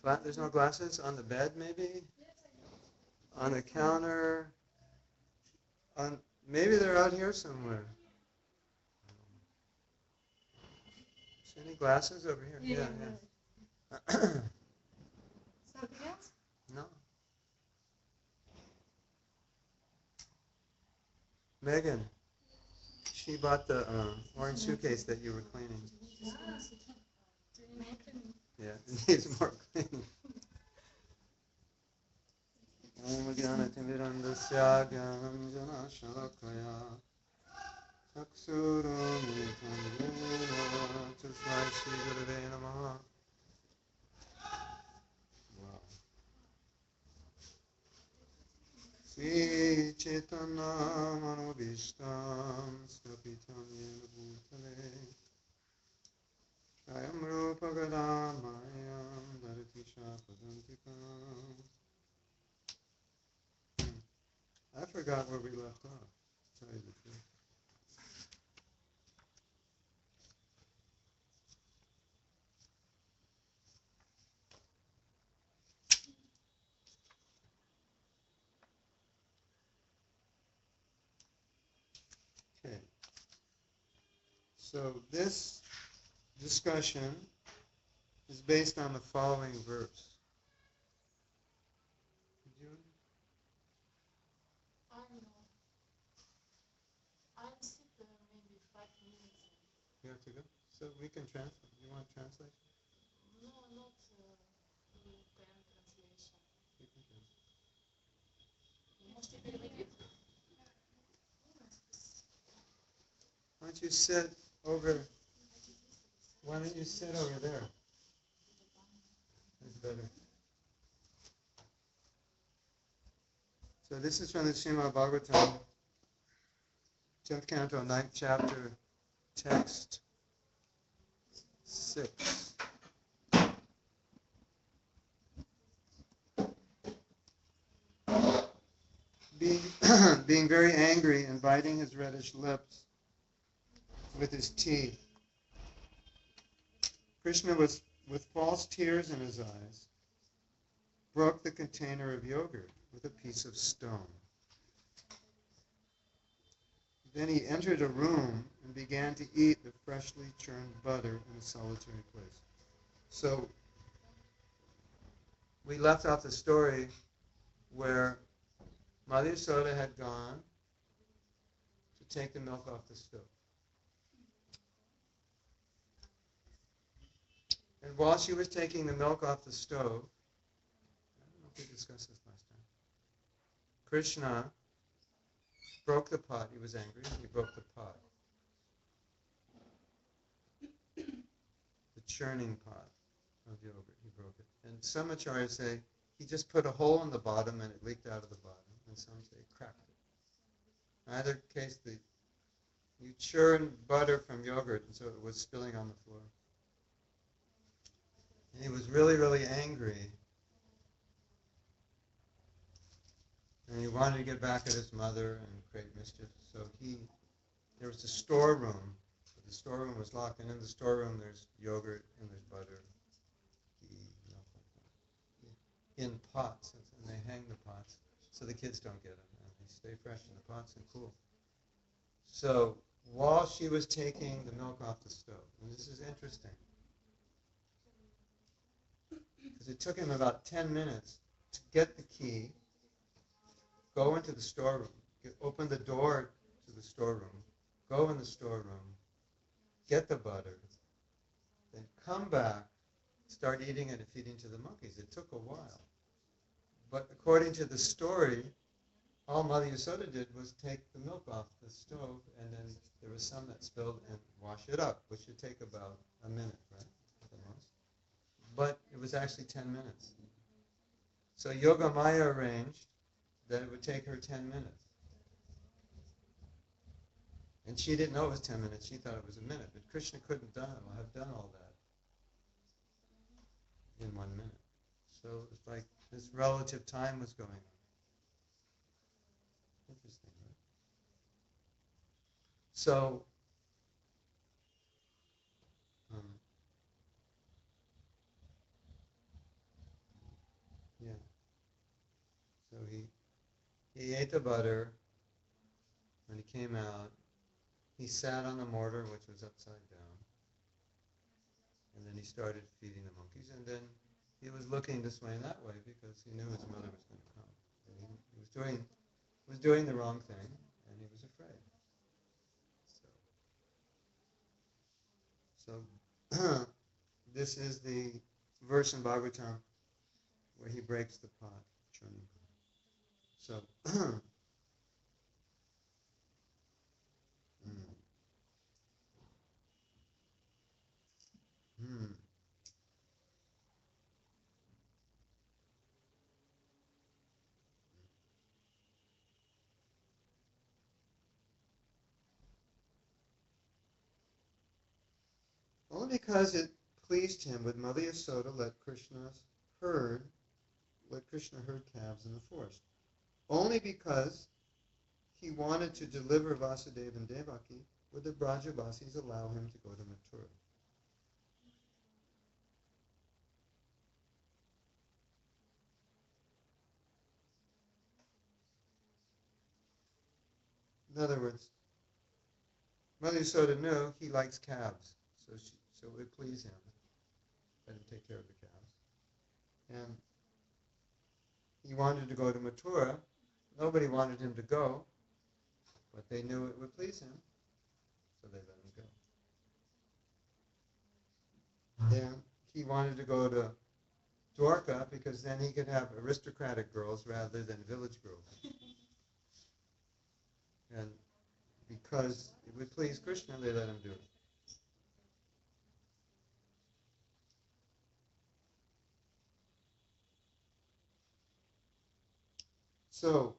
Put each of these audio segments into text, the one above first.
There's no glasses on the bed, maybe? On the counter? Maybe they're out here somewhere. See any glasses over here? Yeah. Something else? No. Megan, she bought the orange suitcase that you were cleaning. Yeah, it needs more cleaning. Om Jnanatimidandasya Jnananjana Shalakaya Chaksurumilitam Tasmai Shri Gurave Namaha. Wow. Sri Chaitanya Manobishtam Stapitam Yena Bhutale Ayam Rupa Gadamayam Daratisha Padantikam. I forgot where we left off, to tell you the truth. Okay. So this discussion is based on the following verse. Did you? I know. I'm sick maybe 5 minutes. You have to go? So we can translate. You want translation? No, not pen translation. You can translate. Можете переводить? Why don't you sit over? Why don't you sit over there? It's better. So this is from the Srimad Bhagavatam, 10th canto, 9th chapter, text 6. Being very angry and biting his reddish lips with his teeth, Krishna, with false tears in his eyes, broke the container of yogurt with a piece of stone. Then he entered a room and began to eat the freshly churned butter in a solitary place. So we left off the story where Mother Yasoda had gone to take the milk off the stove. And while she was taking the milk off the stove, I don't know if we discussed this last time, Krishna broke the pot. He was angry. He broke the pot. The churning pot of yogurt. He broke it. And some acharyas say he just put a hole in the bottom and it leaked out of the bottom. And some say cracked it. In either case, you churn butter from yogurt, and so it was spilling on the floor. And he was really, really angry. And he wanted to get back at his mother and create mischief. So there was a storeroom. But the storeroom was locked, and in the storeroom there's yogurt and there's butter, ghee, milk like that, in pots. And they hang the pots so the kids don't get them. And they stay fresh in the pots and cool. So while she was taking the milk off the stove, and this is interesting, because it took him about 10 minutes to get the key, go into the storeroom, open the door to the storeroom, go in the storeroom, get the butter, then come back, start eating it and feeding to the monkeys. It took a while. But according to the story, all Mother Yasoda did was take the milk off the stove, and then there was some that spilled, and wash it up, which would take about a minute, right, at the most. But it was actually 10 minutes. So Yoga Maya arranged that it would take her 10 minutes. And she didn't know it was 10 minutes. She thought it was a minute. But Krishna couldn't have done all that in 1 minute. So it's like this relative time was going on. Interesting, right? So, He ate the butter. When he came out, he sat on the mortar, which was upside down. And then he started feeding the monkeys. And then he was looking this way and that way because he knew his mother was going to come. And he was doing the wrong thing, and he was afraid. So this is the verse in Bhagavatam where he breaks the pot, churning. So, only because it pleased him would Mother Yasoda let Krishna herd calves in the forest. Only because he wanted to deliver Vasudeva and Devaki would the Brajavasis allow him to go to Mathura. In other words, Mother Yasoda knew he likes calves, so it would please him. Let him take care of the calves. And he wanted to go to Mathura. Nobody wanted him to go, but they knew it would please him, so they let him go. And he wanted to go to Dwarka because then he could have aristocratic girls rather than village girls. And because it would please Krishna, they let him do it. So,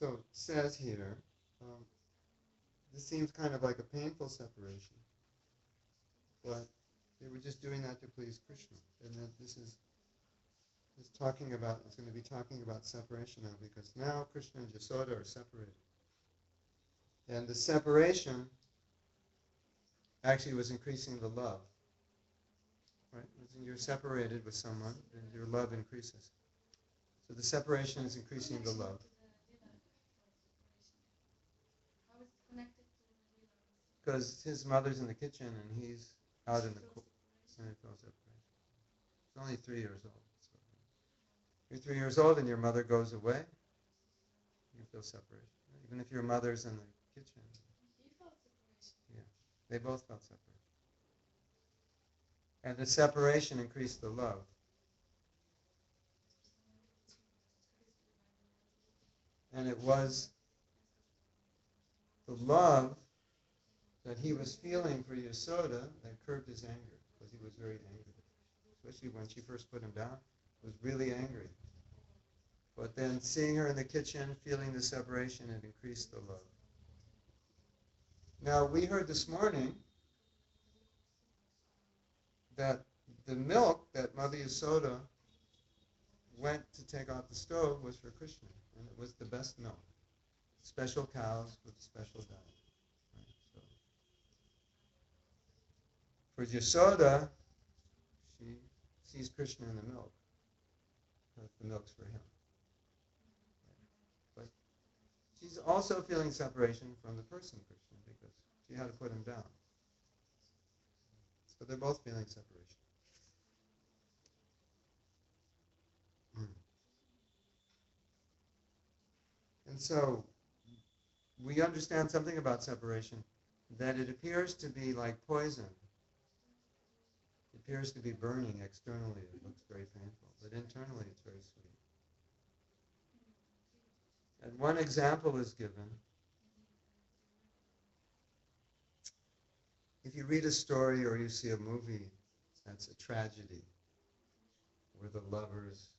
it says here, this seems kind of like a painful separation, but they were just doing that to please Krishna. And that this is talking about, it's going to be talking about separation now, because now Krishna and Yasoda are separated. And the separation actually was increasing the love. Right? When you're separated with someone, then your love increases. So the separation is increasing the love. Because his mother's in the kitchen and he's out in the court. And it feels separation. He's only 3 years old. So you're 3 years old and your mother goes away, you feel separation. Even if your mother's in the kitchen. Yeah, they both felt separation. And the separation increased the love. And it was the love that he was feeling for Yasoda that curbed his anger, because he was very angry. Especially when she first put him down, he was really angry. But then seeing her in the kitchen, feeling the separation, it increased the love. Now, we heard this morning that the milk that Mother Yasoda went to take off the stove was for Krishna, and it was the best milk. Special cows with special diet. Right? So, for Yasoda, she sees Krishna in the milk. The milk's for him. Right? But she's also feeling separation from the person Krishna because she had to put him down. So they're both feeling separation. And so we understand something about separation, that it appears to be like poison. It appears to be burning externally. It looks very painful, but internally it's very sweet. And one example is given. If you read a story or you see a movie that's a tragedy, where the lovers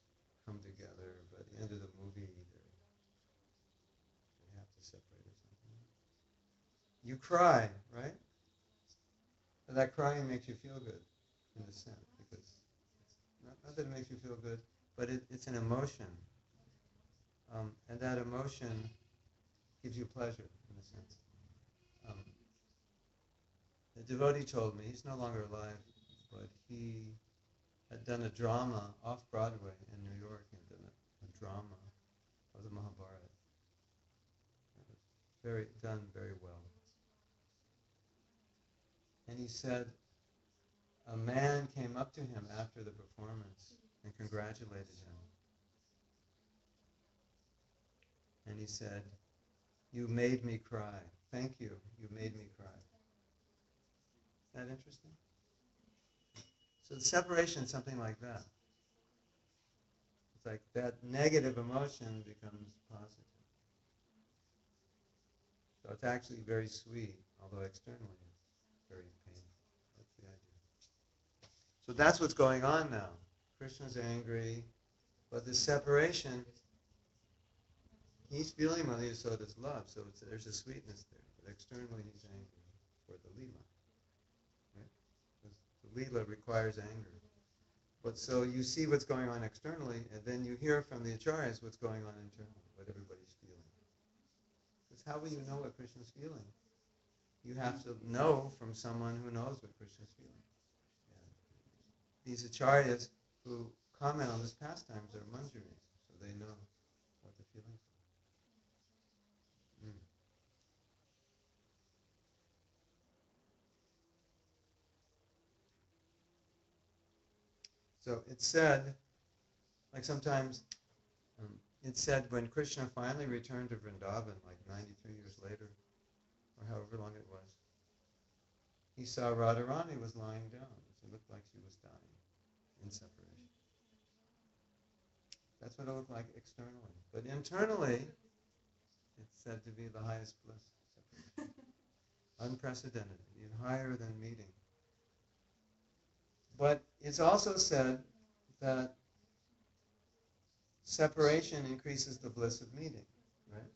come together, but at the end of the movie they have to separate or something. You cry, right? And that crying makes you feel good, in a sense, because not that it makes you feel good, but it's an emotion. And that emotion gives you pleasure, in a sense. A devotee told me, he's no longer alive, but he had done a drama off Broadway in New York, and done a drama of the Mahabharata. It was very well. And he said a man came up to him after the performance and congratulated him. And he said, "You made me cry. Thank you. You made me cry." Isn't that interesting? So the separation is something like that. It's like that negative emotion becomes positive. So it's actually very sweet, although externally it's very painful. That's the idea. So that's what's going on now. Krishna's angry, but the separation, he's feeling Mother Yasoda's love, so there's a sweetness there. But externally he's angry for the Leela. Right? Because the Leela requires anger. But so you see what's going on externally, and then you hear from the acharyas what's going on internally, what everybody's feeling. Because how will you know what Krishna's feeling? You have to know from someone who knows what Krishna's feeling. And these acharyas who comment on this pastimes are manjaris, so they know what the feelings are. So it's said, like sometimes, it's said when Krishna finally returned to Vrindavan, like 93 years later, or however long it was, he saw Radharani was lying down. It looked like she was dying in separation. That's what it looked like externally. But internally, it's said to be the highest bliss. Separation. Unprecedented, even higher than meeting. But it's also said that separation increases the bliss of meeting, right?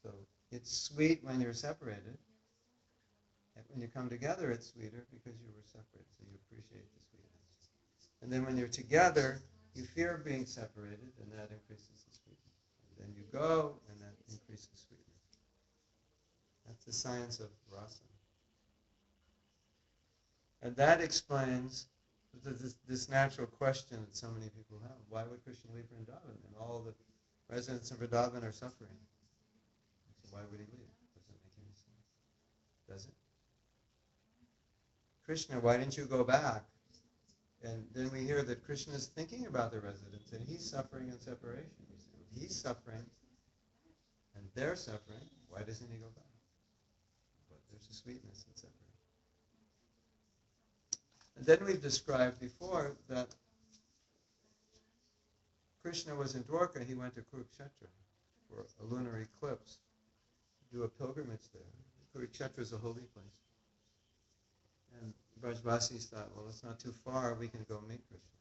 So it's sweet when you're separated. And when you come together, it's sweeter because you were separated, so you appreciate the sweetness. And then when you're together, you fear being separated, and that increases the sweetness. And then you go, and that increases sweetness. That's the science of rasa. And that explains this natural question that so many people have. Why would Krishna leave Vrindavan? And all the residents of Vrindavan are suffering. So why would he leave? Doesn't make any sense. Does it? Krishna, why didn't you go back? And then we hear that Krishna is thinking about the residents, and he's suffering in separation. He's suffering, and they're suffering. Why doesn't he go back? But there's a sweetness in separation. And then we've described before that Krishna was in Dwarka. He went to Kurukshetra for a lunar eclipse, do a pilgrimage there. Kurukshetra is a holy place. And Brajvasis thought, well, it's not too far, we can go meet Krishna.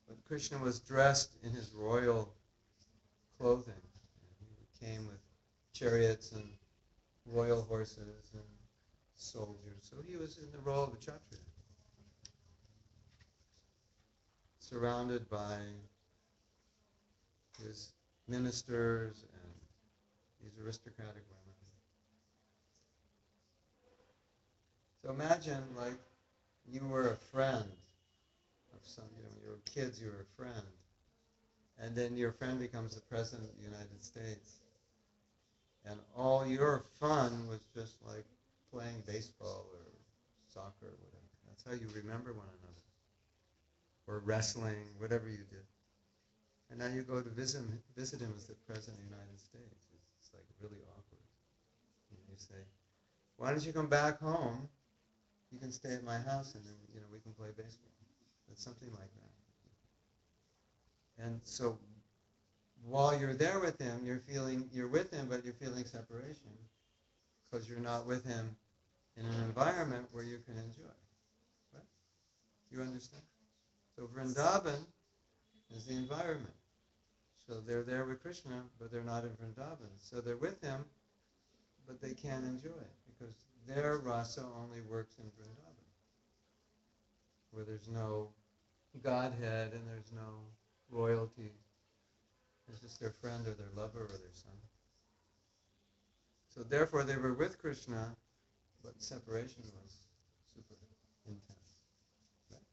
But Krishna was dressed in his royal clothing. He came with chariots and royal horses and soldiers. So he was in the role of a Kshatriya, surrounded by his ministers and these aristocratic women. So imagine, like, you were a friend of some, when you were kids, you were a friend, and then your friend becomes the President of the United States, and all your fun was just like playing baseball or soccer or whatever. That's how you remember one another. Or wrestling, whatever you did. And now you go to visit him as the President of the United States. It's like really awkward. And you say, why don't you come back home? You can stay at my house and then we can play baseball. It's something like that. And so while you're there with him, you're with him, but you're feeling separation because you're not with him in an environment where you can enjoy. Right? You understand? So Vrindavan is the environment. So they're there with Krishna, but they're not in Vrindavan. So they're with him, but they can't enjoy it because their rasa only works in Vrindavan, where there's no Godhead and there's no royalty. It's just their friend or their lover or their son. So therefore they were with Krishna, but separation was super intense. Right?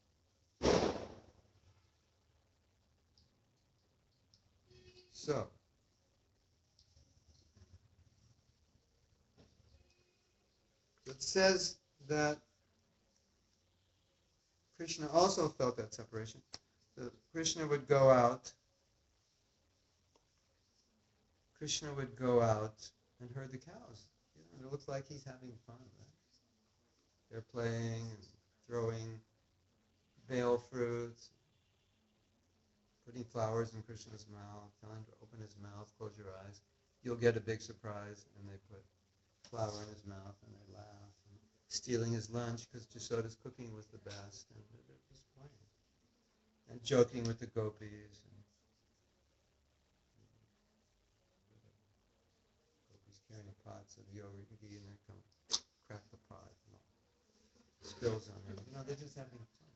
So, it says that Krishna also felt that separation. So Krishna would go out and herd the cows. And it looks like he's having fun, right? They're playing and throwing veil fruits, putting flowers in Krishna's mouth, telling him to open his mouth, close your eyes. You'll get a big surprise. And they put flour in his mouth and they laugh. And stealing his lunch because Jasoda's cooking was the best. And they're just playing. And joking with the gopis. And gopis carrying pots of yogurt and ghee and they come crack the pot and all spills on them. They're just having fun.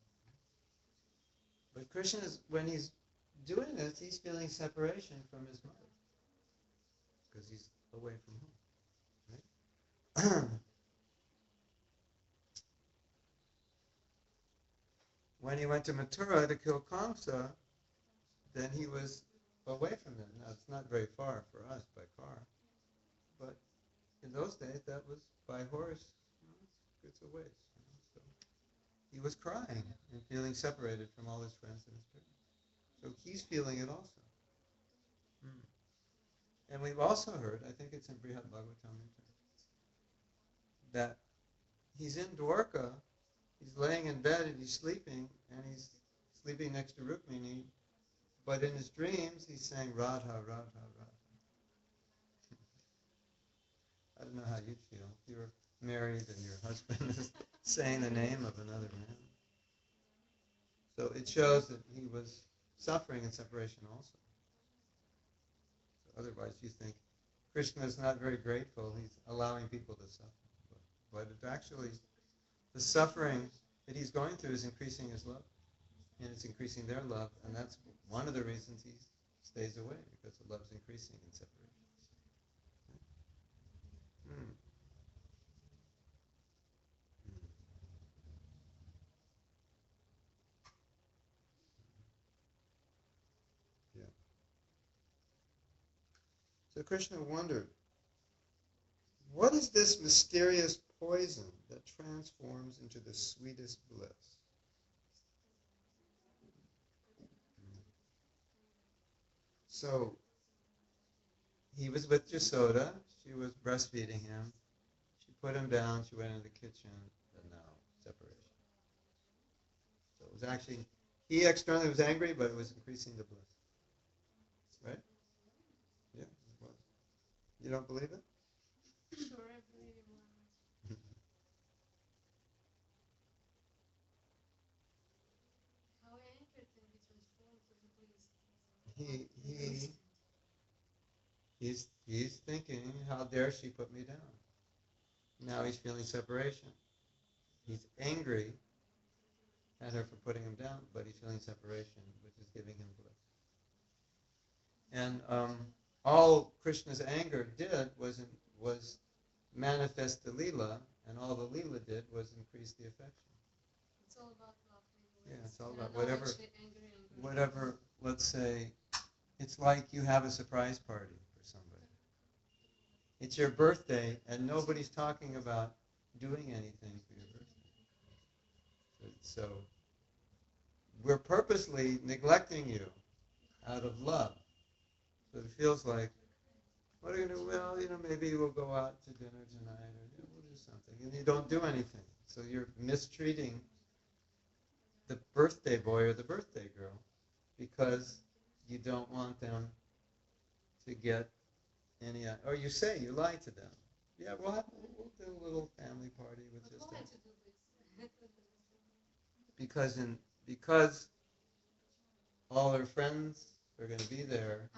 But Krishna is, when he's doing this, he's feeling separation from his mother because he's away from home. Right? When he went to Mathura to kill Kamsa, then he was away from them. Now, it's not very far for us by car, but in those days, that was by horse. It's a ways. So he was crying and feeling separated from all his friends and his parents. So he's feeling it also. And we've also heard, I think it's in Brihad Bhagavatam, that he's in Dwarka, he's laying in bed and he's sleeping next to Rukmini, but in his dreams he's saying Radha, Radha, Radha. I don't know how you'd feel if you were married and your husband is saying the name of another man. So it shows that he was suffering in separation also. So otherwise you think Krishna is not very grateful, he's allowing people to suffer. But it actually, the suffering that he's going through is increasing his love. And it's increasing their love, and that's one of the reasons he stays away, because the love's increasing in separation. Yeah. So Krishna wondered, what is this mysterious poison that transforms into the sweetest bliss? So he was with Jasoda. She was breastfeeding him. She put him down. She went into the kitchen. And now separation. So it was actually, he externally was angry, but it was increasing the bliss. Right? Yeah, it was. You don't believe it? Sure, I believe in how anchored can be transformed to the bliss. He's thinking, how dare she put me down? Now he's feeling separation. He's angry at her for putting him down, but he's feeling separation, which is giving him bliss. And all Krishna's anger did was manifest the lila, and all the lila did was increase the affection. It's all about love. Yeah, it's all about whatever, let's say, it's like you have a surprise party for somebody. It's your birthday, and nobody's talking about doing anything for your birthday. So we're purposely neglecting you out of love. So it feels like, what are you going to do? Well, maybe we'll go out to dinner tonight, or we'll do something. And you don't do anything. So you're mistreating the birthday boy or the birthday girl because you don't want them to get any, or you lie to them. Yeah, we'll do a little family party with But just why us. to do this? Because all her friends are going to be there.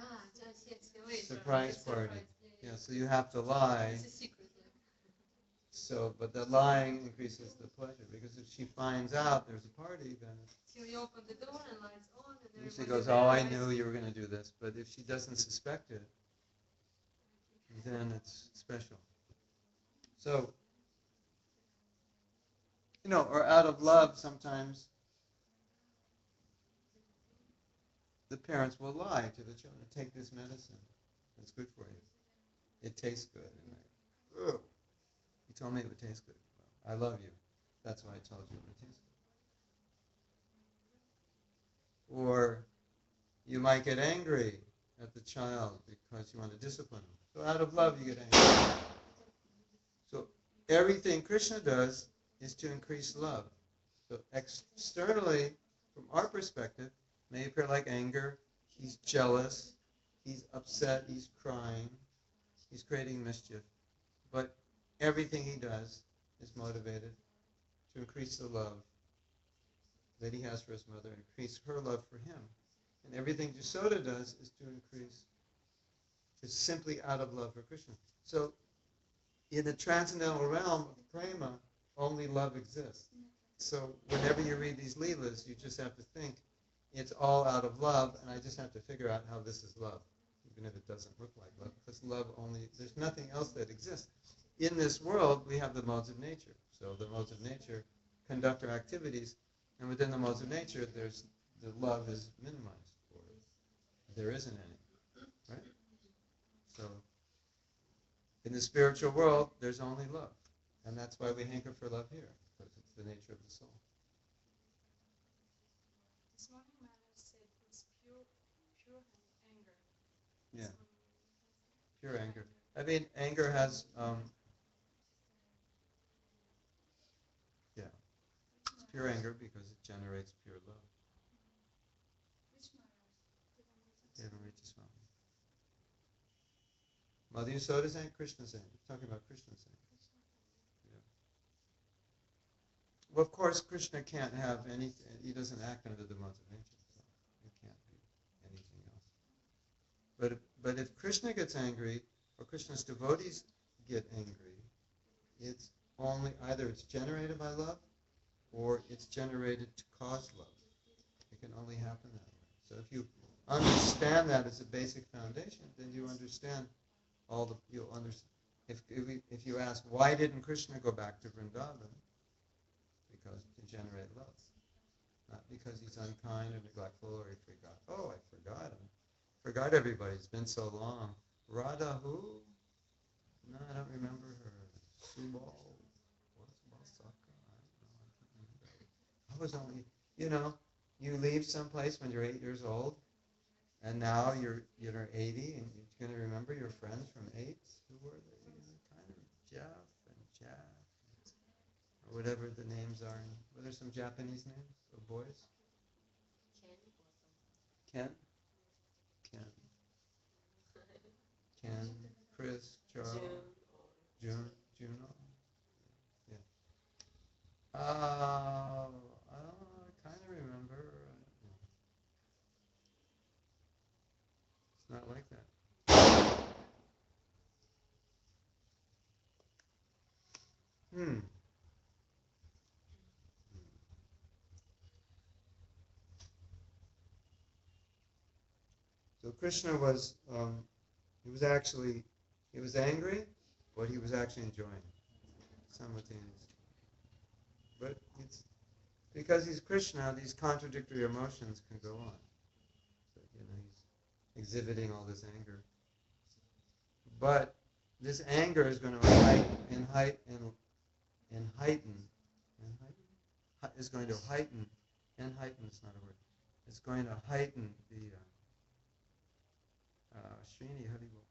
Surprise party. Yeah, so you have to lie. It's a secret. So, but the lying increases the pleasure, because if she finds out there's a party, then Till you open the door and lights on, and she goes, "Oh, I knew you were going to do this." But if she doesn't suspect it, then it's special. So or out of love, sometimes the parents will lie to the children. Take this medicine. It's good for you. It tastes good. And ugh, you told me it would taste good. Well, I love you. That's why I told you it would taste good. Or you might get angry at the child because you want to discipline him. So out of love, you get angry. So everything Krishna does is to increase love. So externally, from our perspective, may appear like anger. He's jealous. He's upset. He's crying. He's creating mischief. But everything he does is motivated to increase the love that he has for his mother, increase her love for him. And everything Jasoda does is to increase, is simply out of love for Krishna. So in the transcendental realm of prema, only love exists. So whenever you read these leelas, you just have to think, it's all out of love, and I just have to figure out how this is love, even if it doesn't look like love, because love only, there's nothing else that exists. In this world, we have the modes of nature. So the modes of nature conduct our activities, and within the modes of nature, the love is minimized, or there isn't any, right? So in the spiritual world, there's only love, and that's why we hanker for love here, because it's the nature of the soul. This morning Maharaj said it's pure anger. Yeah, pure anger. I mean, anger has, it's pure anger because it generates pure love. Which Maharaj? Devamrita Mother Yasoda's anger, Krishna's anger. We're talking about Krishna's anger. Yeah. Well, of course, Krishna can't have anything. He doesn't act under the modes of nature, so it can't be anything else. But if Krishna gets angry, or Krishna's devotees get angry, it's only either it's generated by love, or it's generated to cause love. It can only happen that way. So if you understand that as a basic foundation, then you understand you'll understand. If you ask, why didn't Krishna go back to Vrindavan? Because to generate love. Not because he's unkind or neglectful or he forgot. Oh, I forgot him. Forgot everybody. It's been so long. Radha who? No, I don't remember her. Subal. What's Balsaka? I was only, you leave someplace when you're 8 years old, and now you're 80, and you're going to remember your friends from 8. Who were they? Kind of Jeff and Jack, or whatever the names are. Were there some Japanese names of boys? Ken? Ken, Chris, Charles, Juno. Yeah. I kind of remember. It's not like that. So Krishna was, he was angry, but he was actually enjoying simultaneously. But it's because he's Krishna, these contradictory emotions can go on. So, he's exhibiting all this anger. But this anger is going to heighten, is going to heighten, is not a word, it's going to heighten the, Srini Haribol,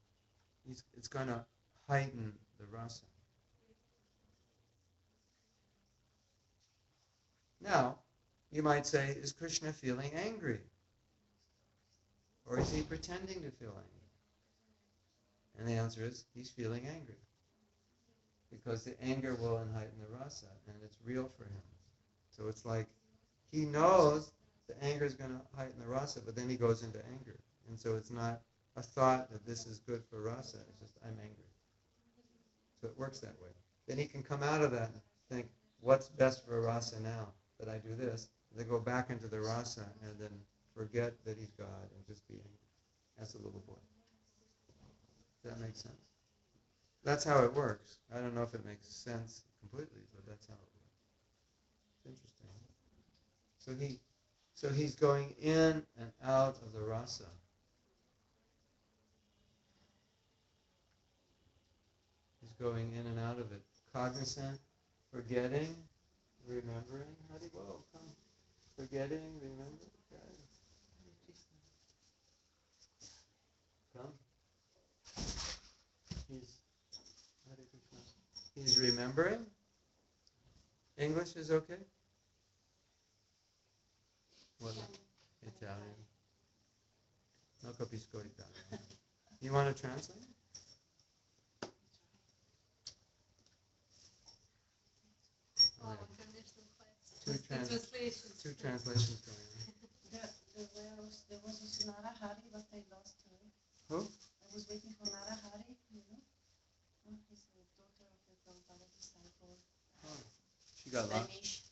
it's going to heighten the rasa. Now, you might say, is Krishna feeling angry? Or is he pretending to feel angry? And the answer is, he's feeling angry. Because the anger will heighten the rasa, and it's real for him. So it's like, he knows the anger is going to heighten the rasa, but then he goes into anger. And so it's not a thought that this is good for rasa, it's just, I'm angry. So it works that way. Then he can come out of that and think, what's best for rasa now? That I do this, and then go back into the rasa, and then forget that he's God, and just be angry as a little boy. Does that make sense? That's how it works. I don't know if it makes sense completely, but that's how it works. Interesting. So he's going in and out of the rasa. He's going in and out of it. Cognizant, forgetting, remembering. How do you go? Come. Forgetting, remembering. Come. He's Hare Krishna. He's remembering. English is okay? What? Italian. No capisco Italian. You want to translate? Oh, Oh, international class. Two, Translations. two translations going on. There was this Nara Hari, but I lost her. Who? I was waiting for Nara Hari, you know. Oh, he's the daughter of the Prabhupada disciple. Oh, she got lost. Spanish.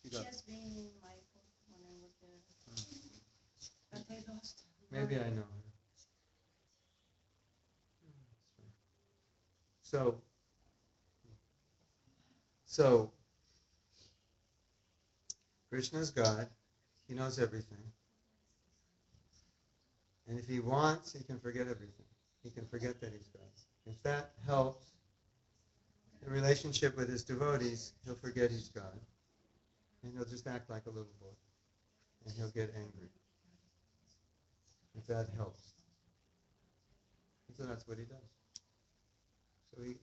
She She got. has been in my book when I was there. But I lost her. Maybe I know her. So Krishna's God. He knows everything. And if he wants, he can forget everything. He can forget that he's God. If that helps the relationship with his devotees, he'll forget he's God. And he'll just act like a little boy. And he'll get angry. If that helps. And so that's what he does.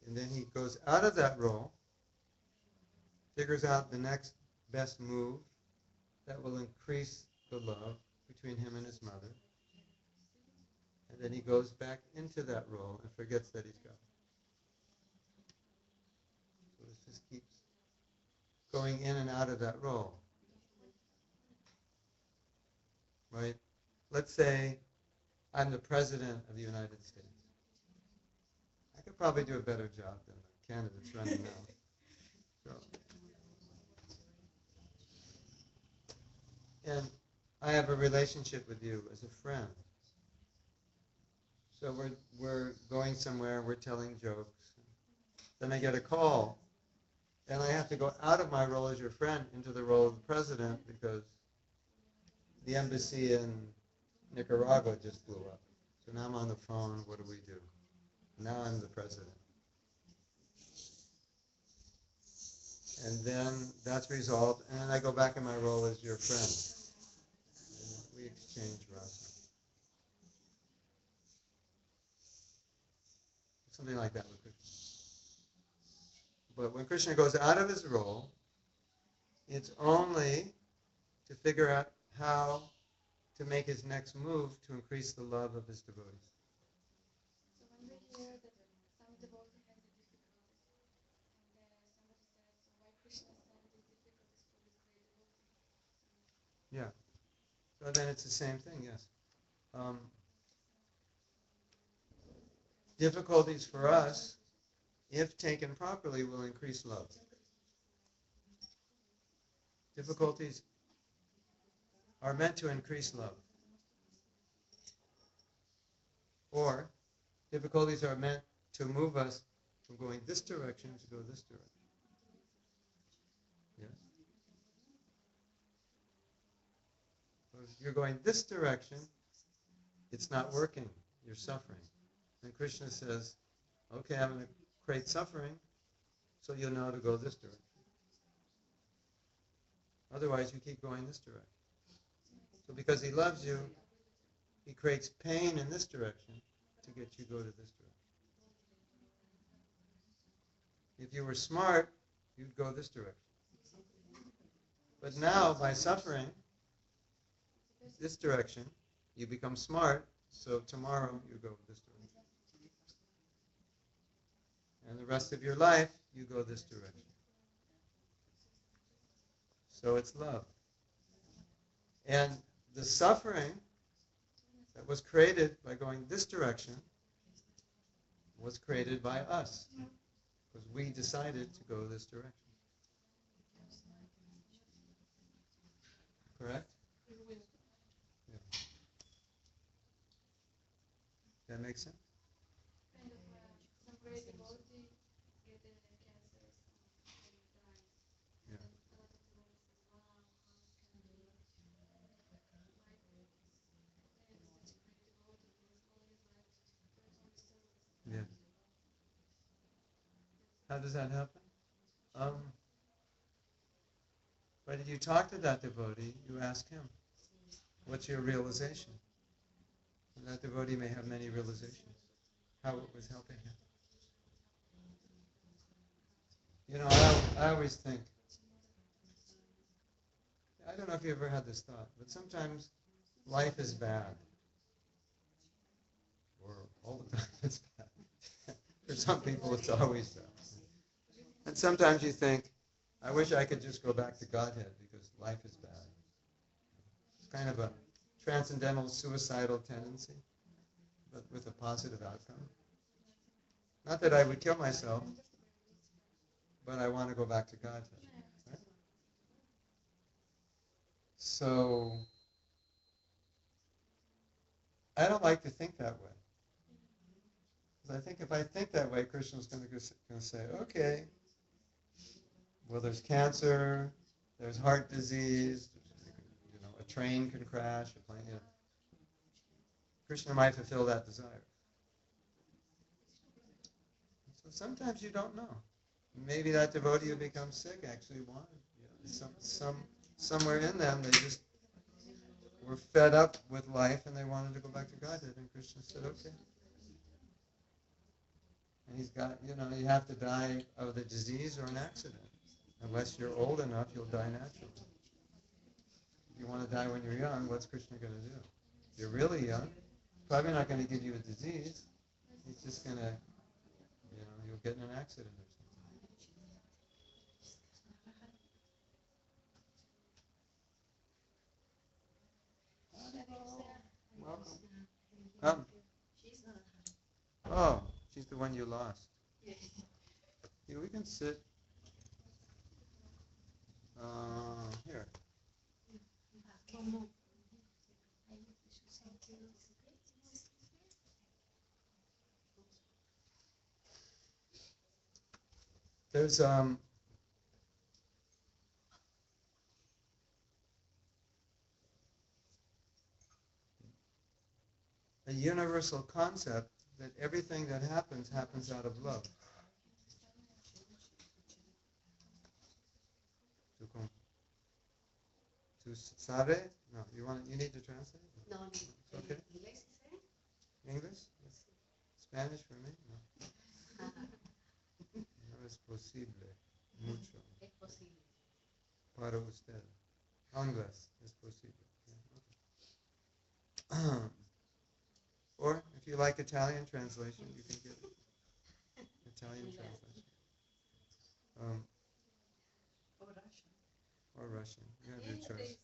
And then he goes out of that role, figures out the next best move that will increase the love between him and his mother. And then he goes back into that role and forgets that he's God. So it just keeps going in and out of that role. Right? Let's say I'm the President of the United States. I could probably do a better job than the candidates running now. So, and I have a relationship with you as a friend. So we're going somewhere, we're telling jokes. Then I get a call, and I have to go out of my role as your friend into the role of the president because the embassy in Nicaragua just blew up. So now I'm on the phone, what do we do? Now I'm the president. And then that's resolved, and then I go back in my role as your friend. And we exchange rasa. Something like that with Krishna. But when Krishna goes out of his role, it's only to figure out how to make his next move to increase the love of his devotees. So when we hear that some devotee has a difficulty, and somebody says, so why Krishna sent these difficulties for this great devotee? Yeah. So then it's the same thing, yes. Difficulties for us, if taken properly, will increase love. Difficulties are meant to increase love. Or difficulties are meant to move us from going this direction to go this direction. Yes? So if you're going this direction, it's not working. You're suffering. And Krishna says, okay, I'm going to create suffering so you'll know to go this direction. Otherwise, you keep going this direction. So because he loves you, he creates pain in this direction to get you to go to this direction. If you were smart, you'd go this direction. But now, by suffering this direction, you become smart, so tomorrow you go this direction. And the rest of your life, you go this direction. So it's love. And the suffering that was created by going this direction was created by us. Because we decided to go this direction. Correct? Yeah. That makes sense? Kind of some great devotee get cancer and dying. Yeah. And a lot of devotees How does that happen? But if you talk to that devotee, you ask him, what's your realization? And that devotee may have many realizations, how it was helping him. You know, I always think, I don't know if you ever had this thought, but sometimes life is bad. Or all the time it's bad. For some people it's always bad. And sometimes you think, I wish I could just go back to Godhead because life is bad. It's kind of a transcendental suicidal tendency, but with a positive outcome. Not that I would kill myself, but I want to go back to Godhead. Right? So, I don't like to think that way. Because I think if I think that way, Krishna's going to say, okay, well, there's cancer, there's heart disease, you know, a train can crash, a plane, you know. Krishna might fulfill that desire. So sometimes you don't know. Maybe that devotee who becomes sick actually wanted, you know, somewhere in them they just were fed up with life and they wanted to go back to Godhead, and Krishna said, okay. And he's got, you know, you have to die of the disease or an accident. Unless you're old enough, you'll die naturally. If you want to die when you're young, what's Krishna going to do? If you're really young, probably not going to give you a disease. He's just going to, you know, you'll get in an accident or something. Welcome. Come. Oh, she's the one you lost. Yeah, we can sit. Here. There's a universal concept that everything that happens out of love. Tu sabe? No, you need to translate? No. Okay. English? Spanish for me? No. No es posible. Mucho. Es posible. Para usted. Inglés es posible. Yeah, okay. Or if you like Italian translation, you can get Italian translation. Or Russian. You have your choice.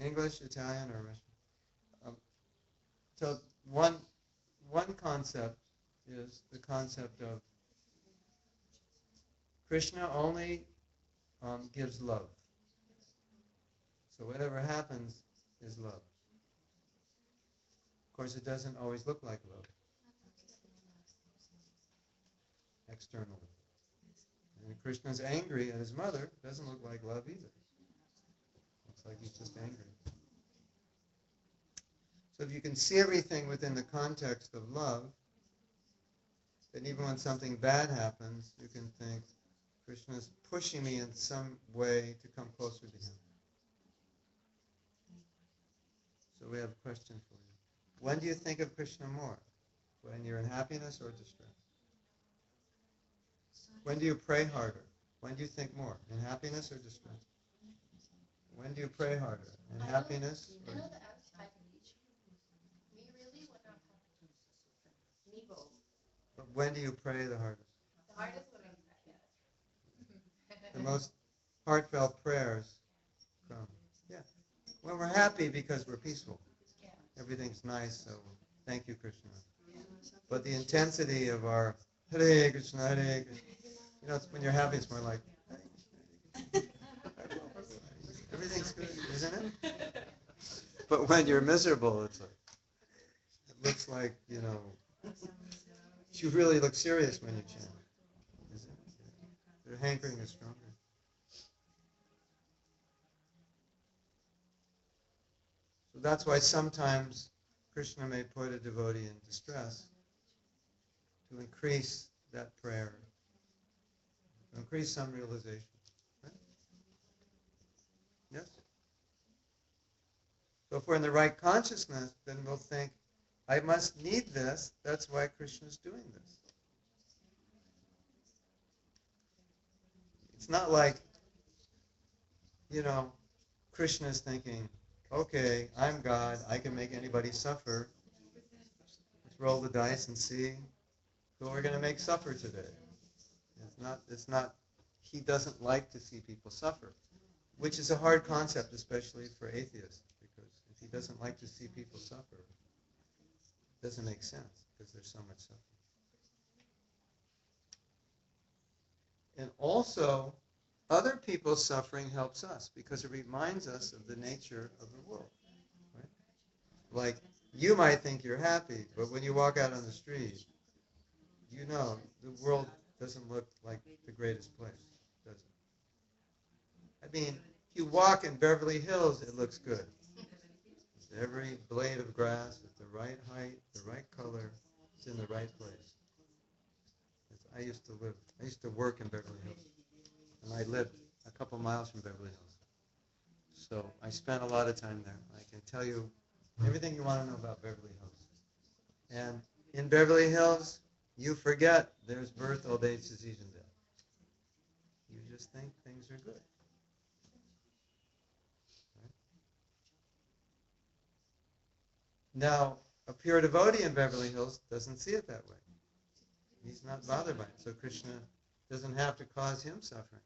English, Italian, or Russian. So one concept is the concept of Krishna only gives love. So whatever happens is love. Of course, it doesn't always look like love externally. And Krishna's angry at his mother. It doesn't look like love either. Looks like he's just angry. So if you can see everything within the context of love, then even when something bad happens, you can think, Krishna's pushing me in some way to come closer to him. So we have a question for you. When do you think of Krishna more? When you're in happiness or distress? When do you pray harder? When do you think more? In happiness or distress? When do you pray harder? In happiness? I know that I was typing each. Me really when I'm happy. Me both. But when do you pray the hardest? The hardest when I'm happy. The most heartfelt prayers come. Yeah. When we're happy because we're peaceful. Everything's nice, so thank you, Krishna. But the intensity of our Hare Krishna, Hare Krishna, you know, it's when you're happy, it's more like, Hare Krishna. Everything's good, isn't it? But when you're miserable, it's like, it looks like, you know, you really look serious when you chant. Isn't it? Your hankering is stronger. So that's why sometimes Krishna may put a devotee in distress to increase that prayer increase some realization. Right? Yes? So if we're in the right consciousness, then we'll think, I must need this. That's why Krishna's doing this. It's not like, Krishna's thinking, okay, I'm God. I can make anybody suffer. Let's roll the dice and see who we're going to make suffer today. It's not, he doesn't like to see people suffer, which is a hard concept, especially for atheists, because if he doesn't like to see people suffer, it doesn't make sense, because there's so much suffering. And also, other people's suffering helps us, because it reminds us of the nature of the world. Right? Like, you might think you're happy, but when you walk out on the street, you know the world doesn't look like the greatest place, does it? I mean, if you walk in Beverly Hills, it looks good. Every blade of grass at the right height, the right color, it's in the right place. I used to work in Beverly Hills, and I lived a couple miles from Beverly Hills. So I spent a lot of time there. I can tell you everything you want to know about Beverly Hills. And in Beverly Hills, you forget there's birth, old age, disease, and death. You just think things are good. Right? Now, a pure devotee in Beverly Hills doesn't see it that way. He's not bothered by it. So Krishna doesn't have to cause him suffering.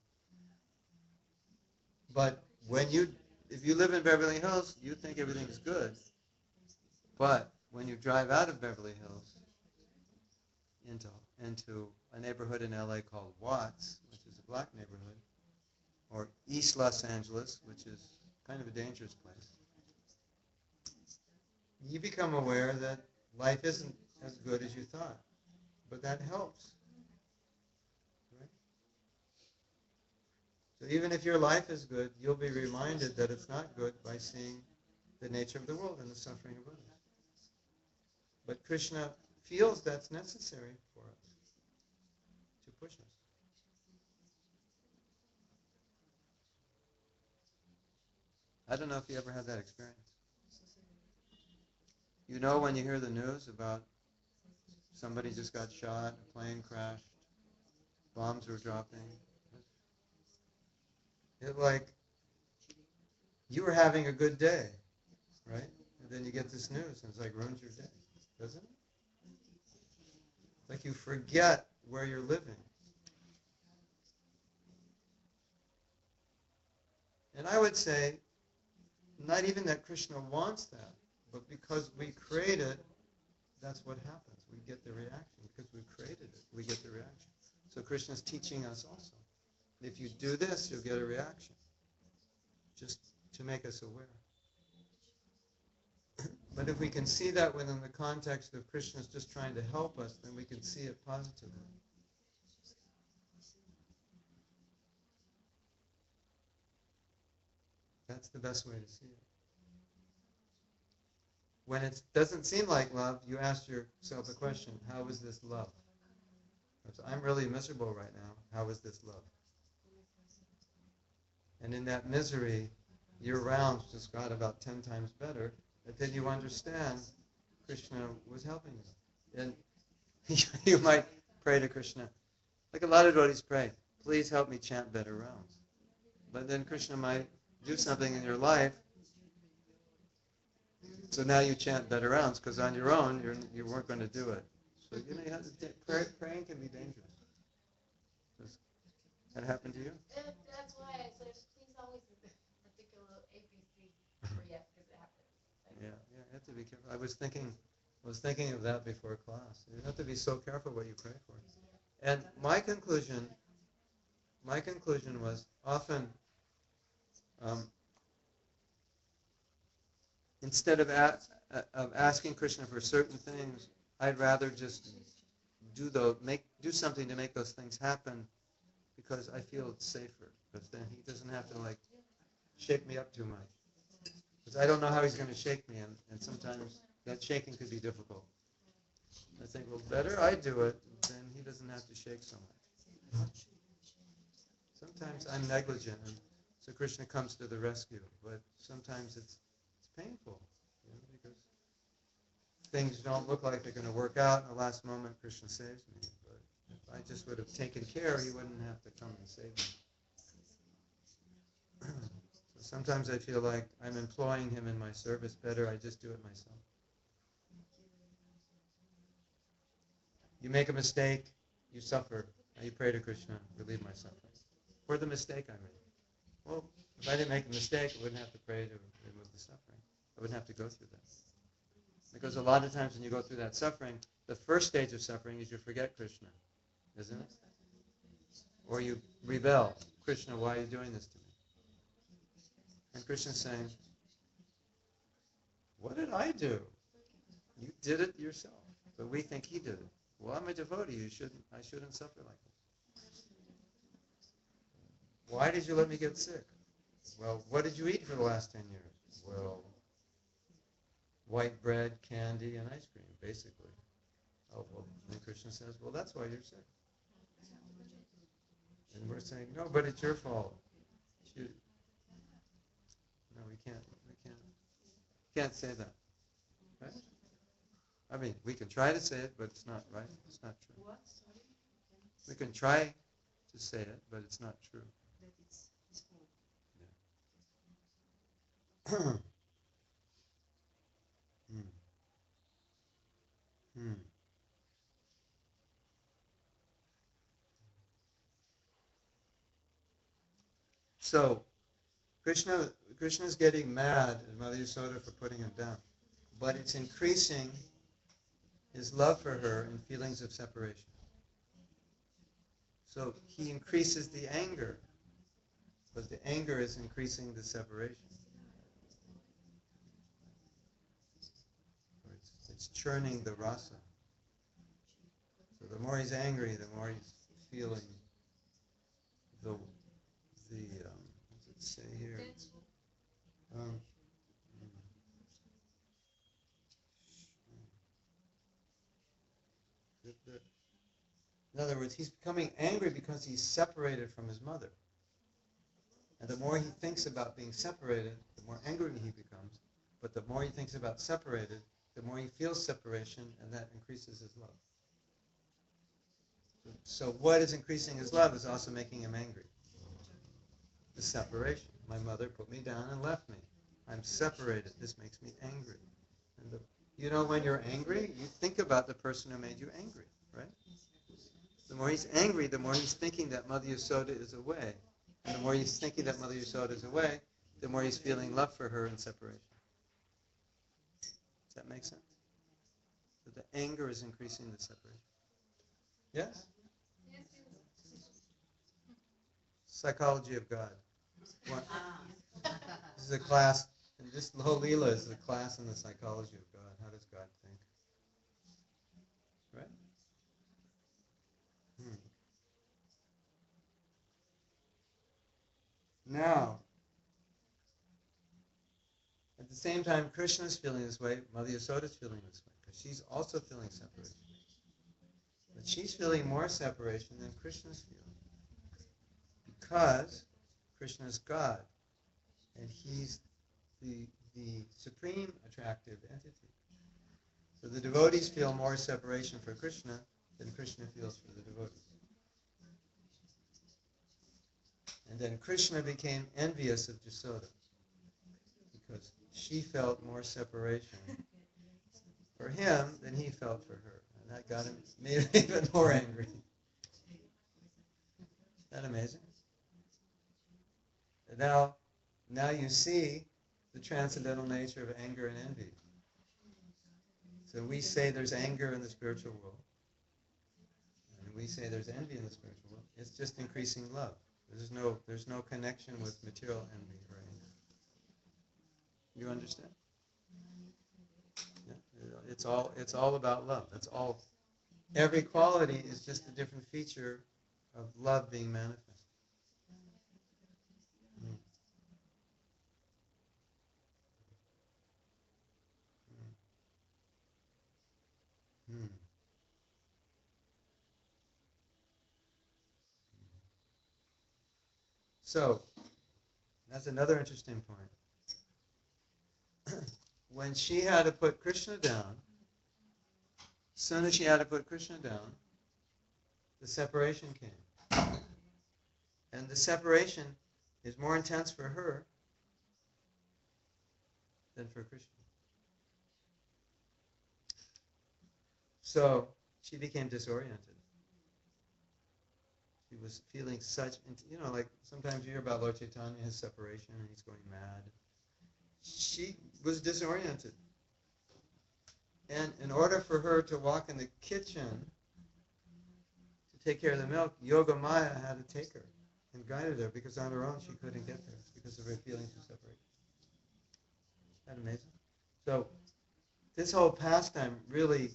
But if you live in Beverly Hills, you think everything is good. But when you drive out of Beverly Hills into a neighborhood in LA called Watts, which is a black neighborhood, or East Los Angeles, which is kind of a dangerous place, you become aware that life isn't as good as you thought. But that helps. Right? So even if your life is good, you'll be reminded that it's not good by seeing the nature of the world and the suffering of others. But Krishna feels that's necessary for us to push us. I don't know if you ever had that experience. You know when you hear the news about somebody just got shot, a plane crashed, bombs were dropping. It's like you were having a good day, right? And then you get this news and it's like ruins your day, doesn't it? Like you forget where you're living. And I would say, not even that Krishna wants that, but because we create it, that's what happens. We get the reaction. Because we created it, we get the reaction. So Krishna's teaching us also. If you do this, you'll get a reaction. Just to make us aware. But if we can see that within the context of Krishna's just trying to help us, then we can see it positively. That's the best way to see it. When it doesn't seem like love, you ask yourself the question, how is this love? I'm really miserable right now. How is this love? And in that misery, your rounds just got about 10 times better. But then you understand Krishna was helping you. And you might pray to Krishna. Like a lot of devotees pray, please help me chant better rounds. But then Krishna might do something in your life. So now you chant better rounds because on your own you weren't going to do it. So you have to, praying can be dangerous. Does that happen to you? That's why I said please always particular ABC for yes because it happens. Yeah, you have to be careful. I was thinking of that before class. You have to be so careful what you pray for. And my conclusion was often instead of asking Krishna for certain things, I'd rather just do something to make those things happen because I feel it's safer. Because then he doesn't have to shake me up too much. Because I don't know how he's going to shake me, and sometimes that shaking could be difficult. I think, well, better I do it, then he doesn't have to shake so much. Sometimes I'm negligent, and so Krishna comes to the rescue. But sometimes it's painful, because things don't look like they're going to work out. In the last moment, Krishna saves me. But if I just would have taken care, he wouldn't have to come and save me. So sometimes I feel like I'm employing him in my service better. I just do it myself. You make a mistake, you suffer. Now you pray to Krishna, relieve my suffering. For the mistake I made. Well, if I didn't make a mistake, I wouldn't have to pray to remove the suffering. I wouldn't have to go through that. Because a lot of times when you go through that suffering, the first stage of suffering is you forget Krishna, isn't it? Or you rebel. Krishna, why are you doing this to me? And Krishna's saying, what did I do? You did it yourself. But we think he did it. Well, I'm a devotee. I shouldn't suffer like this. Why did you let me get sick? Well, what did you eat for the last 10 years? Well, white bread, candy, and ice cream, basically. Oh, well, then Krishna says, well, that's why you're sick. And we're saying, no, but it's your fault. No, we can't say that. Right? I mean, we can try to say it, but it's not right. It's not true. We can try to say it, but it's not true. Yeah. Hmm. So, Krishna's getting mad at Mother Yasoda for putting him down, but it's increasing his love for her and feelings of separation. So he increases the anger, but the anger is increasing the separation. It's churning the rasa. So the more he's angry, the more he's feeling the what does it say here? Um, in other words, he's becoming angry because he's separated from his mother. And the more he thinks about being separated, the more angry he becomes. But the more he thinks about separated, the more he feels separation, and that increases his love. So what is increasing his love is also making him angry. The separation. My mother put me down and left me. I'm separated. This makes me angry. And when you're angry, you think about the person who made you angry, right? The more he's angry, the more he's thinking that Mother Yasoda is away. And the more he's thinking that Mother Yasoda is away, the more he's feeling love for her in separation. Does that make sense? So the anger is increasing the separation. Yes? Psychology of God. This is a class, and this whole Leela is a class in the psychology of God. How does God think? Right? Now, at the same time, Krishna is feeling this way, Mother Yasoda is feeling this way, because she's also feeling separation. But she's feeling more separation than Krishna's feeling. Because Krishna is God, and he's the supreme attractive entity. So the devotees feel more separation for Krishna than Krishna feels for the devotees. And then Krishna became envious of Yasoda because she felt more separation for him than he felt for her. And that made him even more angry. Isn't that amazing? And now you see the transcendental nature of anger and envy. So we say there's anger in the spiritual world. And we say there's envy in the spiritual world. It's just increasing love. There's no connection with material envy or anger. You understand? Yeah? It's all about love. That's all. Every quality is just a different feature of love being manifest. Mm. Mm. Mm. So, that's another interesting point. When she had to put Krishna down, as soon as she had to put Krishna down, the separation came. And the separation is more intense for her than for Krishna. So she became disoriented. She was feeling such, like sometimes you hear about Lord Chaitanya, his separation, and he's going mad. She was disoriented. And in order for her to walk in the kitchen to take care of the milk, Yoga Maya had to take her and guided her, because on her own she couldn't get there because of her feelings of separation. Isn't that amazing? So this whole pastime really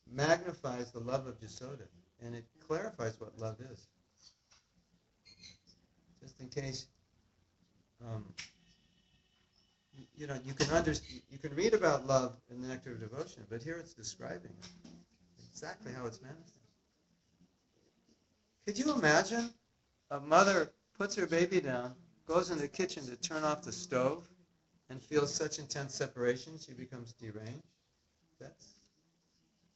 magnifies the love of Jasoda, and it clarifies what love is. Just in case, you can read about love in the Nectar of Devotion, but here it's describing exactly how it's manifested. Could you imagine a mother puts her baby down, goes in the kitchen to turn off the stove, and feels such intense separation she becomes deranged?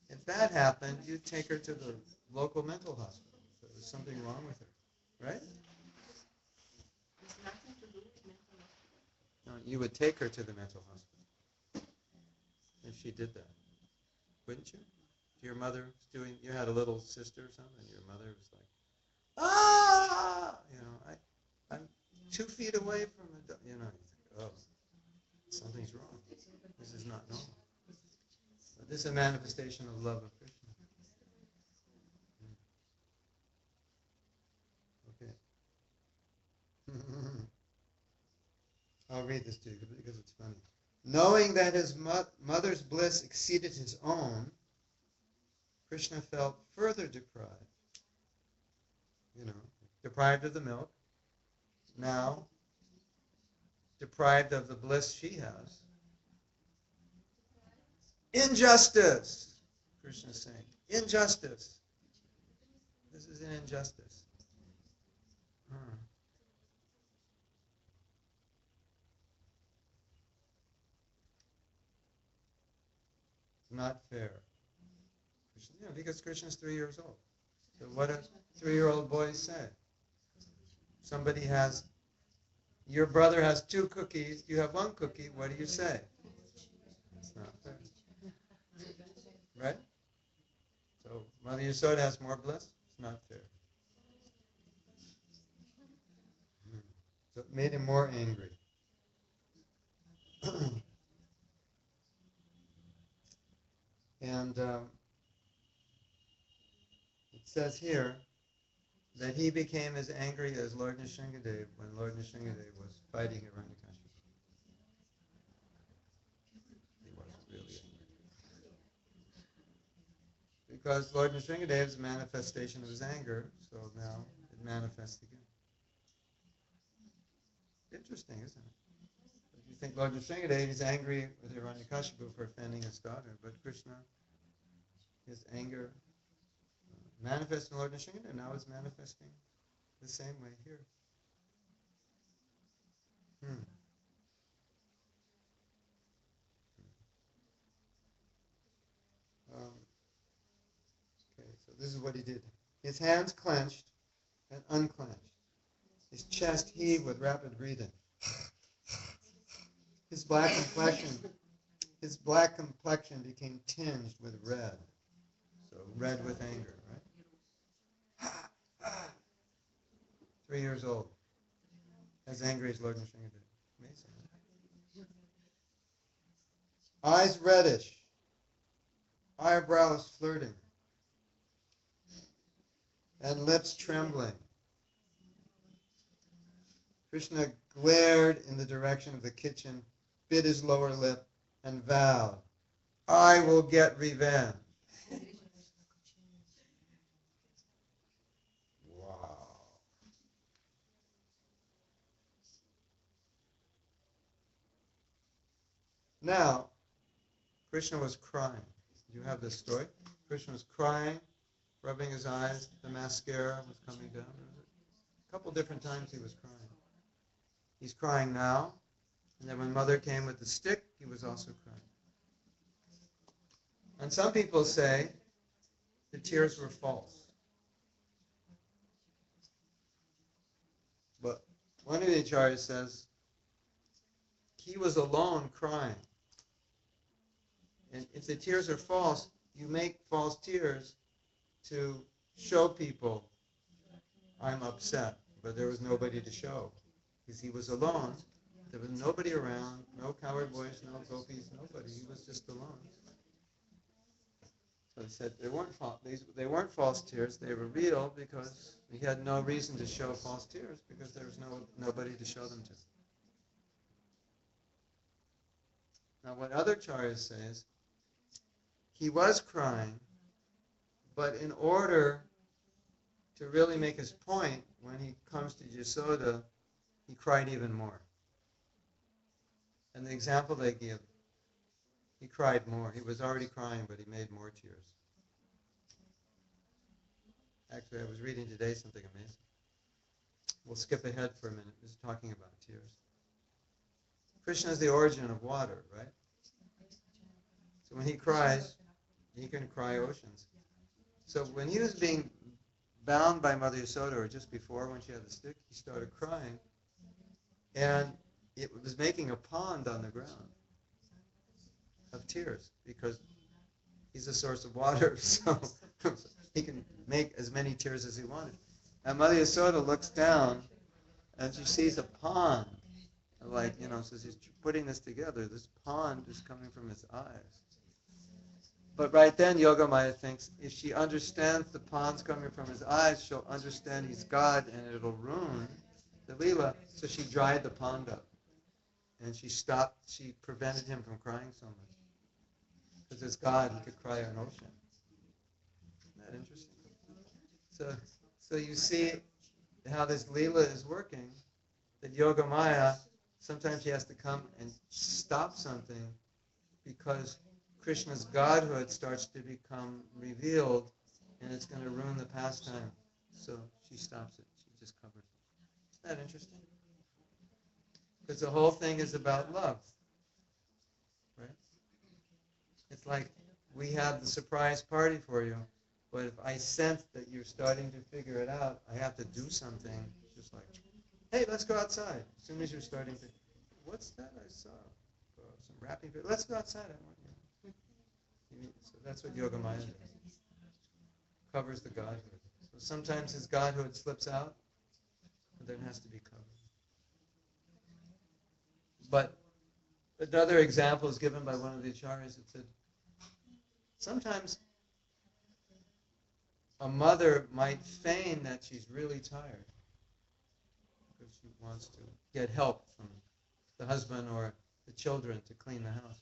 If that happened, you'd take her to the local mental hospital. So there's something wrong with her, right? It's nothing to do with mental hospital. No, you would take her to the mental hospital if she did that, wouldn't you? Your mother was you had a little sister or something, and your mother was like, ah, I'm 2 feet away from the, you think, oh, something's wrong. This is not normal. But this is a manifestation of love of Krishna. Okay. I'll read this to you because it's funny. Knowing that his mother's bliss exceeded his own, Krishna felt further deprived. Deprived of the milk. Now, deprived of the bliss she has. Injustice! Krishna is saying. Injustice. This is an injustice. Not fair. Because Krishna's 3 years old. So what do 3-year-old boys say? Your brother has 2 cookies, you have 1 cookie, what do you say? It's not fair. Right? So Mother Yasoda has more bliss? It's not fair. So it made him more angry. And it says here that he became as angry as Lord Nrsingadev when Lord Nrsingadev was fighting Hiranyakashipu. He wasn't really angry. Because Lord Nrsingadev is a manifestation of his anger, so now it manifests again. Interesting, isn't it? If you think Lord Nrsingadev is angry with Hiranyakashipu for offending his daughter, but Krishna, his anger manifests in Lord Nrsingadev, now is manifesting the same way here. Okay, so this is what he did. His hands clenched and unclenched. His chest heaved with rapid breathing. His black complexion became tinged with red. So red with anger, right? 3 years old. As angry as Lord Nrsingadev. Amazing. Eyes reddish. Eyebrows flirting. And lips trembling. Krishna glared in the direction of the kitchen, bit his lower lip, and vowed, I will get revenge. Wow. Now, Krishna was crying. You have this story? Krishna was crying, rubbing his eyes, the mascara was coming down. A couple different times he was crying. He's crying now. And then when Mother came with the stick, he was also crying. And some people say the tears were false. But one of the acharyas says he was alone crying. And if the tears are false, you make false tears to show people I'm upset, but there was nobody to show. Because he was alone. There was nobody around, no cowherd boys, no gopis, nobody. He was just alone. So he said they weren't false tears, they were real because he had no reason to show false tears because there was nobody to show them to. Now what other acharyas say is he was crying, but in order to really make his point, when he comes to Yasoda, he cried even more. And the example they give, he cried more. He was already crying, but he made more tears. Actually, I was reading today something amazing. We'll skip ahead for a minute. Just talking about tears. Krishna is the origin of water, right? So when he cries, he can cry oceans. So when he was being bound by Mother Yasoda, or just before when she had the stick, he started crying. And it was making a pond on the ground of tears because he's a source of water, so he can make as many tears as he wanted. And Mother Yasoda looks down and she sees a pond. Like, so she's putting this together. This pond is coming from his eyes. But right then, Yogamaya thinks if she understands the pond's coming from his eyes, she'll understand he's God and it'll ruin the Leela. So she dried the pond up. And she prevented him from crying so much. Because as God, he could cry an ocean. Isn't that interesting? So you see how this Leela is working, that Yogamaya, sometimes he has to come and stop something because Krishna's godhood starts to become revealed and it's going to ruin the pastime. So she stops it. She just covers it. Isn't that interesting? Because the whole thing is about love. Right? It's like we have the surprise party for you, but if I sense that you're starting to figure it out, I have to do something. Just like, hey, let's go outside. As soon as you're starting to, what's that I saw? Some wrapping paper. Let's go outside. I want you. So that's what Yogamaya does. Covers the godhood. So sometimes his godhood slips out, and then has to be covered. But another example is given by one of the acharyas. It said, sometimes a mother might feign that she's really tired because she wants to get help from the husband or the children to clean the house.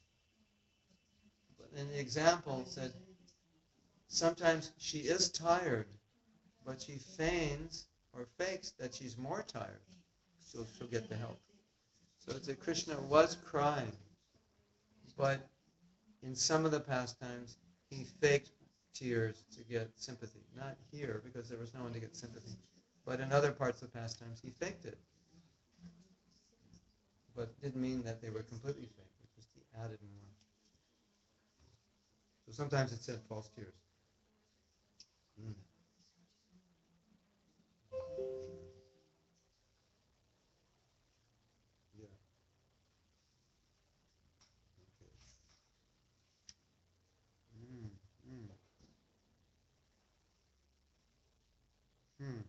But in the example, it said, sometimes she is tired, but she feigns or fakes that she's more tired, so she'll get the help. So it's that Krishna was crying, but in some of the pastimes, he faked tears to get sympathy. Not here, because there was no one to get sympathy. But in other parts of the pastimes, he faked it. But it didn't mean that they were completely fake. It just he added more. So sometimes it said false tears. Mm. Yeah. Okay. Mm. Mm. Mm.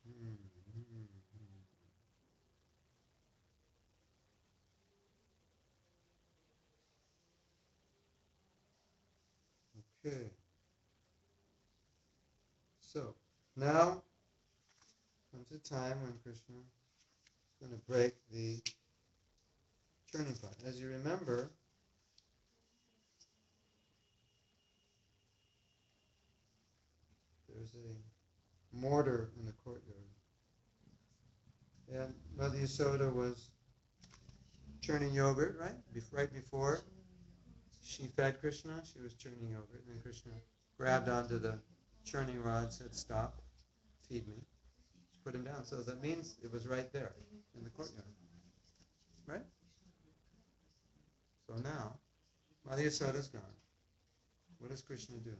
Mm. Mm. Okay. So now comes a time when Krishna is going to break the turning point. As you remember, there's a mortar in the courtyard. And Mother Yasoda was churning yogurt, right? Right before she fed Krishna. She was churning over it, and then Krishna grabbed onto the churning rod, said, "Stop, feed me." She put him down. So that means it was right there in the courtyard, right? So now, Mother Yasoda's gone. What does Krishna do?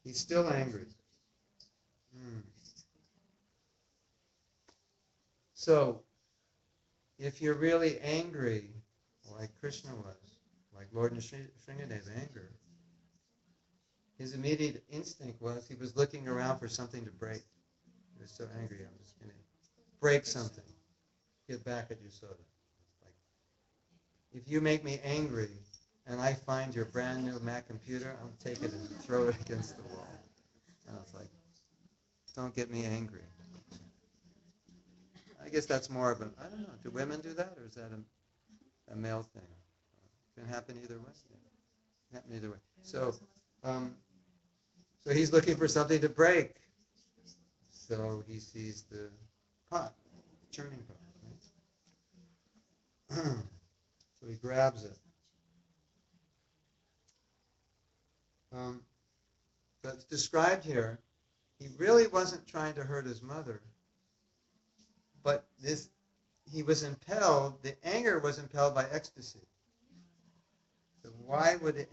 He's still angry. Hmm. So, if you're really angry, like Krishna was, like Lord Nrsingadeva, anger, his immediate instinct was he was looking around for something to break. He was so angry, I'm just going to break something. Get back at Yasoda. Like, if you make me angry and I find your brand new Mac computer, I'll take it and throw it against the wall. And I was like, don't get me angry. I guess that's more of a, I don't know, do women do that, or is that a male thing? It can happen either way. It can happen either way. So he's looking for something to break. So he sees the pot, the churning pot. Right? So he grabs it. That's described here. He really wasn't trying to hurt his mother, but he was impelled, the anger was impelled by ecstasy. So why would